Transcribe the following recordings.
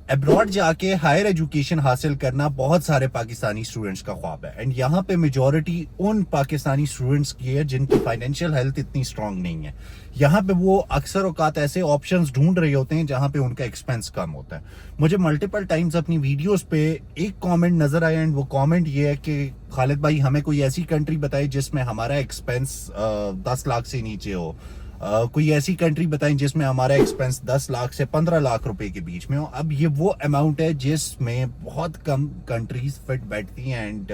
Abroad जाके higher education हासिल करना बहुत सारे पाकिस्तानी स्टूडेंट्स का ख्वाब है एंड यहाँ पे मेजॉरिटी उन पाकिस्तानी स्टूडेंट्स की है जिनकी फाइनेंशियल हेल्थ इतनी स्ट्रांग नहीं है। यहाँ पे वो अक्सर औकात ऐसे ऑप्शंस ढूंढ रहे होते हैं जहाँ पे उनका एक्सपेंस कम होता है। मुझे मल्टीपल टाइम्स अपनी वीडियोस पे एक कमेंट नजर आया एंड वो कमेंट ये है कि खालिद भाई हमें कोई ऐसी कंट्री बताइए जिसमें हमारा एक्सपेंस 10 लाख से नीचे हो। कोई ऐसी कंट्री बताएं जिसमें हमारा एक्सपेंस 10 लाख से 15 लाख रुपए के बीच में हो। अब ये वो अमाउंट है जिसमें बहुत कम कंट्रीज फिट बैठती हैं एंड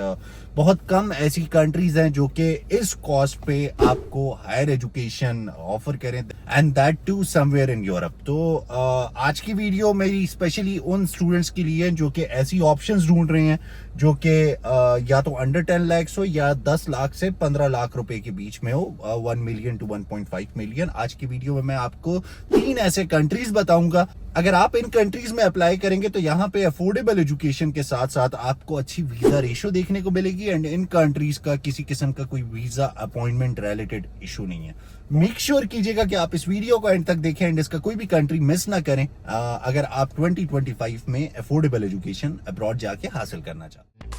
बहुत कम ऐसी कंट्रीज हैं जो कि इस कॉस्ट पे आपको हायर एजुकेशन ऑफर करें and that too somewhere in Europe. तो आज की वीडियो मेरी स्पेशली उन स्टूडेंट्स के लिए जो कि ऐसी ऑप्शंस ढूंढ रहे हैं जो कि या तो अंडर 10 लाख हो या 10 लाख से 15 लाख रुपए के बीच में हो, 1 मिलियन टू 1.5 मिलियन। आज की वीडियो में मैं आपको 3 ऐसे कंट्रीज बताऊंगा। अगर आप इन कंट्रीज में अप्लाई करेंगे तो यहाँ पे अफोर्डेबल एजुकेशन के साथ साथ आपको अच्छी वीजा रेशो देखने को मिलेगी एंड इन कंट्रीज का किसी किस्म का कोई वीजा अपॉइंटमेंट रिलेटेड इशू नहीं है। मेक श्योर कीजिएगा कि आप इस वीडियो को एंड तक देखें एंड इसका कोई भी कंट्री मिस ना करें अगर आप 2025 में अफोर्डेबल एजुकेशन अब्रॉड जाके हासिल करना चाहते हैं।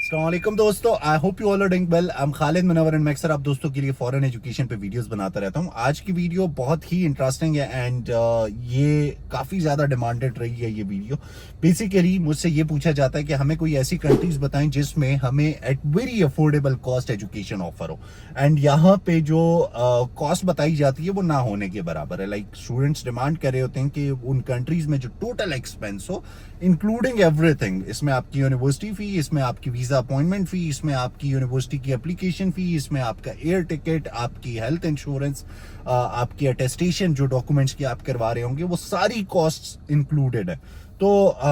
अस्सलामुअलैकुम दोस्तों, I hope you all are doing well. I am Khalid Munawwar and मैं अक्सर आप दोस्तों के लिए फॉरेन एजुकेशन पे वीडियोस बनाता रहता हूं। आज की वीडियो बहुत ही इंटरेस्टिंग है एंड ये काफी ज्यादा डिमांडेड रही है ये वीडियो। बेसिकली मुझसे ये पूछा जाता है कि हमें कोई ऐसी कंट्रीज बताएं जिसमें हमें at very affordable cost education offer हो एंड यहाँ पे जो कॉस्ट बताई जाती है वो ना होने के बराबर है। लाइक स्टूडेंट्स डिमांड कर रहे होते हैं कि उन कंट्रीज में जो टोटल एक्सपेंस हो इंक्लूडिंग एवरीथिंग, इसमें आपकी यूनिवर्सिटी फी, इसमें आपकी वीजा अपॉइंटमेंट फी, इसमें आपकी यूनिवर्सिटी की एप्लीकेशन फी, इसमें आपका एयर टिकट, आपकी हेल्थ इंश्योरेंस, आपकी अटेस्टेशन जो डॉक्यूमेंट्स की आप करवा रहे होंगे वो सारी कॉस्ट्स इंक्लूडेड है। तो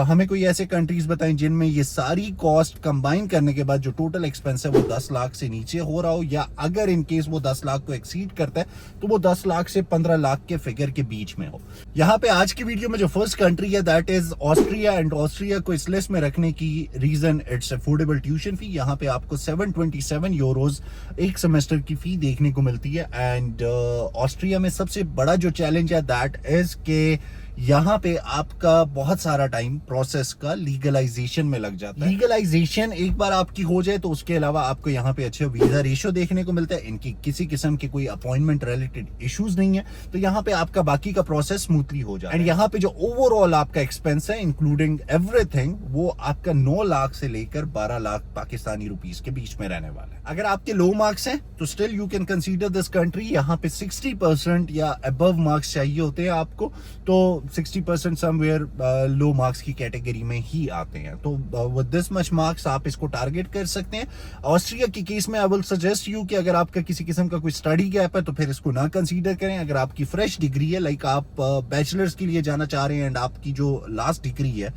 हमें कोई ऐसे कंट्रीज बताएं जिनमें ये सारी कॉस्ट कंबाइन करने के बाद जो टोटल एक्सपेंस है वो 10 लाख से नीचे हो रहा हो, या अगर इन केस वो 10 लाख को एक्सीड करता है तो वो 10 लाख से 15 लाख के फिगर के बीच में हो। यहाँ पे आज की वीडियो में जो फर्स्ट कंट्री है that is Austria and Austria को इस लिस्ट में रखने की reason it's affordable tuition fee. यहाँ पे आपको 727 यूरोज एक सेमेस्टर की फी देखने को मिलती है एंड ऑस्ट्रिया में सबसे बड़ा जो चैलेंज है दैट इज के यहाँ पे आपका बहुत सारा टाइम प्रोसेस का लीगलाइजेशन में लग जाता है। लीगलाइजेशन एक बार आपकी हो जाए तो उसके अलावा आपको यहाँ पे अच्छे वीजा रेशो देखने को मिलता है, इनकी किसी किस्म के कोई अपॉइंटमेंट रिलेटेड इश्यूज नहीं है, तो यहाँ पे आपका बाकी का प्रोसेस स्मूथली हो जाए एंड यहाँ पे जो ओवरऑल आपका एक्सपेंस है इंक्लूडिंग एवरीथिंग वो आपका 9 लाख से लेकर 12 लाख पाकिस्तानी रुपीस के बीच में रहने वाला है। अगर आपके लो मार्क्स हैं तो still you can consider this country. यहाँ पे 60% या अबव मार्क्स चाहिए होते हैं आपको, तो 60% समवेयर लो मार्क्स की कैटेगरी में ही आते हैं, तो विद दिस मच मार्क्स आप इसको टारगेट कर सकते हैं। ऑस्ट्रिया के केस में आई विल सजेस्ट यू कि अगर आपका किसी किस्म का कोई स्टडी गैप है तो फिर इसको ना कंसीडर करें। अगर आपकी फ्रेश डिग्री है, लाइक आप बैचलर्स के लिए जाना चाह रहे हैं एंड आपकी जो लास्ट डिग्री है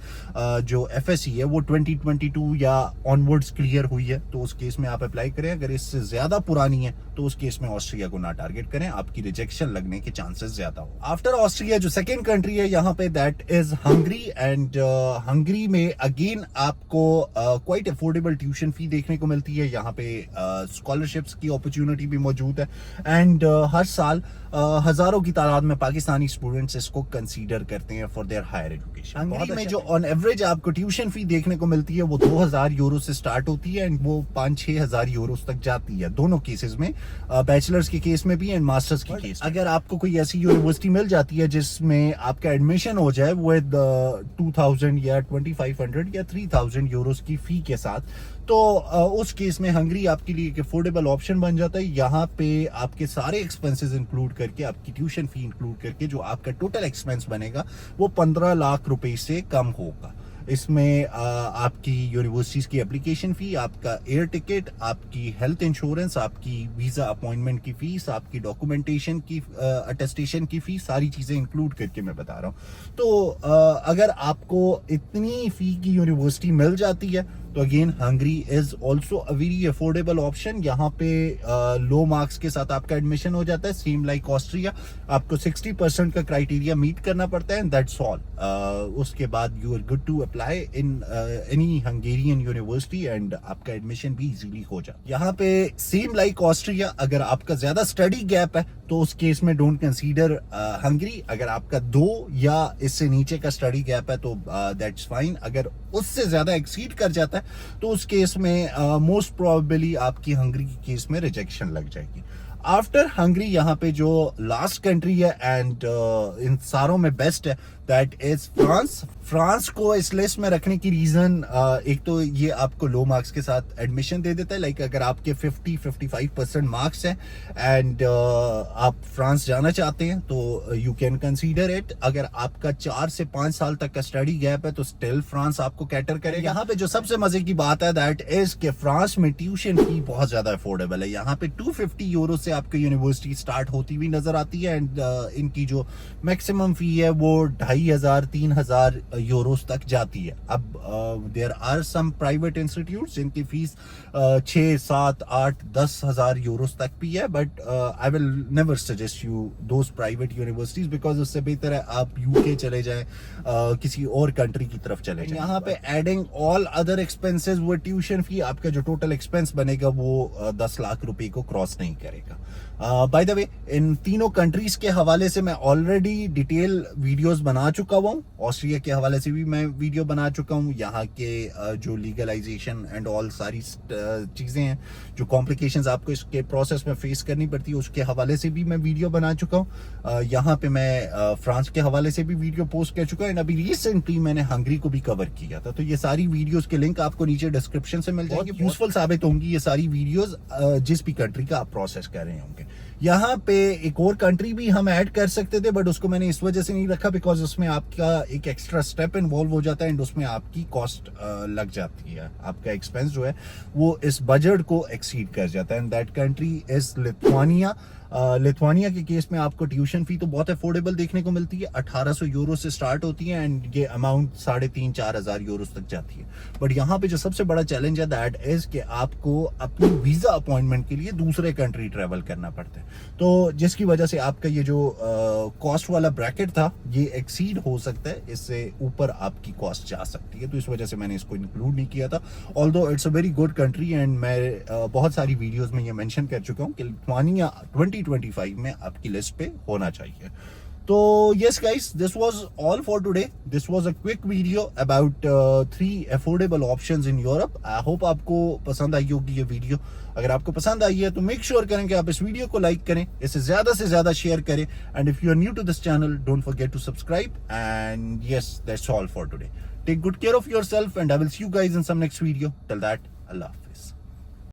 जो FSc है वो 2022 या ऑनवर्ड्स क्लियर हुई है, तो उस केस में आप अप्लाई करें। अगर इससे ज्यादा पुरानी है तो उस केस में ऑस्ट्रिया को ना टारगेट करें, आपकी रिजेक्शन लगने के चांसेस ज्यादा हो। आफ्टर ऑस्ट्रिया जो सेकेंड कंट्री है यहाँ पे that is Hungary and Hungary में अगेन आपको क्वाइट अफोर्डेबल ट्यूशन फी देखने को मिलती है। यहाँ पे स्कॉलरशिप्स की अपॉर्चुनिटी भी मौजूद है एंड हर साल हजारों की तादाद में पाकिस्तानी स्टूडेंट्स इसको कंसीडर करते हैं for their higher education. Hungary में जो ऑन एवरेज आपको ट्यूशन फी देखने को मिलती है वो 2000 यूरो से स्टार्ट होती है एंड वो 5-6 हजार यूरो तक जाती है, दोनों केसेस में, बैचलर्स के केस में भी एंड मास्टर्स के केस। अगर आपको कोई ऐसी यूनिवर्सिटी मिल जाती है जिसमें आपका एडमिशन हो जाए विद 2000 या 2500 या 3000 यूरोस की फी के साथ, तो उस केस में हंगरी आपके लिए एक अफोर्डेबल ऑप्शन बन जाता है। यहाँ पे आपके सारे एक्सपेंसेस इंक्लूड करके, आपकी ट्यूशन फी इंक्लूड करके जो आपका टोटल एक्सपेंस बनेगा वो 15 लाख रुपए से कम होगा। इसमें आपकी यूनिवर्सिटीज की एप्लीकेशन फी, आपका एयर टिकट, आपकी हेल्थ इंश्योरेंस, आपकी वीजा अपॉइंटमेंट की फीस, आपकी डॉक्यूमेंटेशन की अटेस्टेशन की फीस, सारी चीजें इंक्लूड करके मैं बता रहा हूँ। तो अगर आपको इतनी फी की यूनिवर्सिटी मिल जाती है तो again Hungary is also a very affordable option. यहाँ पे लो मार्क्स के साथ आपका एडमिशन हो जाता है, सेम लाइक ऑस्ट्रिया। आपको 60% का क्राइटेरिया मीट करना पड़ता है, दैट्स ऑल। उसके बाद you are good to apply in any Hungarian university and आपका एडमिशन भी इजीली हो जाए। यहाँ पे सेम लाइक ऑस्ट्रिया, अगर आपका ज्यादा स्टडी गैप है तो उस केस में डोंट कंसीडर हंगरी। अगर आपका 2 या इससे नीचे का स्टडी गैप है तो दैट्स फाइन। अगर उससे ज्यादा एक्सीड कर जाता है तो उस केस में मोस्ट प्रोबेबली आपकी हंगरी की केस में रिजेक्शन लग जाएगी। आफ्टर हंगरी यहाँ पे जो लास्ट कंट्री है एंड इन सारों में बेस्ट है, दैट इज फ्रांस। फ्रांस को इस लिस्ट में रखने की रीजन, एक तो ये आपको लो मार्क्स के साथ एडमिशन दे देता है। लाइक अगर आपके 50-55% मार्क्स हैं एंड आप फ्रांस जाना चाहते हैं तो यू कैन कंसीडर इट। अगर आपका 4 से 5 साल तक का स्टडी गैप है तो स्टिल फ्रांस आपको कैटर करेगा। यहाँ पे जो सबसे मजे की बात है दैट इज कि फ्रांस में ट्यूशन फी बहुत ज्यादा अफोर्डेबल है। यहाँ पे 250 यूरो से आपकी यूनिवर्सिटी स्टार्ट होती हुई नजर आती है एंड इनकी जो मैक्सिमम फी है वो 2500-3000 यूरोस तक जाती है। अब there are some private institutes जिनकी फीस 6, 7, 8, 10 हजार यूरोस तक भी है, but I will never suggest you those private universities, because उससे बेहतर है आप यूके चले जाएं, किसी और कंट्री की तरफ चले जाएं। यहाँ पे एडिंग ऑल अदर एक्सपेंसेस वो ट्यूशन फी, आपका जो टोटल एक्सपेंस बनेगा वो 10 लाख रुपए को क्रॉस नहीं करेगा। बाय द वे, इन तीनों कंट्रीज के हवाले से मैं ऑलरेडी डिटेल वीडियोस बना चुका हूँ। ऑस्ट्रिया के हवाले से भी मैं वीडियो बना चुका हूँ। यहाँ के जो लीगलाइजेशन एंड ऑल सारी चीजें हैं, जो कॉम्प्लिकेशंस आपको इसके प्रोसेस में फेस करनी पड़ती है, उसके हवाले से भी मैं वीडियो बना चुका हूँ। यहाँ पे मैं फ्रांस के हवाले से भी वीडियो पोस्ट कर चुका हूँ एंड अभी रिसेंटली मैंने हंगरी को भी कवर किया था। तो ये सारी वीडियोस के लिंक आपको नीचे डिस्क्रिप्शन से मिल जाएंगे। यूजफुल साबित होंगी ये सारी वीडियोस जिस भी कंट्री का आप प्रोसेस कर रहे होंगे। यहाँ पे एक और कंट्री भी हम ऐड कर सकते थे, बट उसको मैंने इस वजह से नहीं रखा बिकॉज उसमें आपका एक एक्स्ट्रा स्टेप इन्वॉल्व हो जाता है एंड उसमें आपकी कॉस्ट लग जाती है। आपका एक्सपेंस जो है वो इस बजट को एक्सीड कर जाता है and that country is Lithuania. Lithuania के केस में आपको ट्यूशन फी तो बहुत अफोर्डेबल देखने को मिलती है, 1800 यूरो से स्टार्ट होती है एंड ये अमाउंट 3,500-4 हजार यूरो तक जाती है। बट यहाँ पे जो सबसे बड़ा चैलेंज है दैट इज कि आपको अपनी वीजा अपॉइंटमेंट के लिए दूसरे कंट्री ट्रेवल करना पड़ता है, तो जिसकी वजह से आपका ये जो कॉस्ट वाला ब्रैकेट था ये एक्सीड हो सकता है, इससे ऊपर आपकी कॉस्ट जा सकती है। तो इस वजह से मैंने इसको इंक्लूड नहीं किया था, although it's a very good country and मैं बहुत सारी वीडियोस में ये मेंशन कर चुका हूँ कि लिथुआनिया 2025 में आपकी लिस्ट पे होना चाहिए। तो yes guys, this was all for today. This was a quick video about 3 affordable options in Europe. I hope आपको पसंद आई होगी ये वीडियो। अगर आपको पसंद आई है तो मेक श्योर करें कि आप इस वीडियो को लाइक करें, इसे ज्यादा से ज्यादा शेयर करें and if you are new to this channel don't forget to subscribe and yes, that's all for today. Take good care of yourself and I will see you guys in some next video. Till that, Allah.